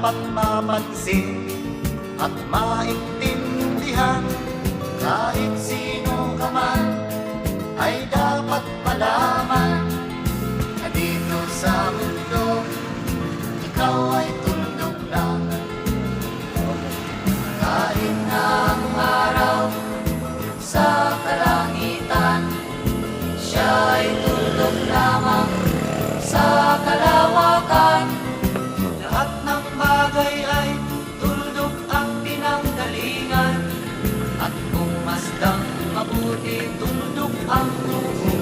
dapat mapansin at maintindihan. Kahit sino ka man ay dapat malaman na dito sa mundo ikaw ay tuldok lang. Kahit na ang araw sa kalangitan, siya ay tuldok lamang sa kalawakan. Lahat ng bagay ay tuldok ang pinanggalingan, at kung masdang mabuti tuldok ang tuho.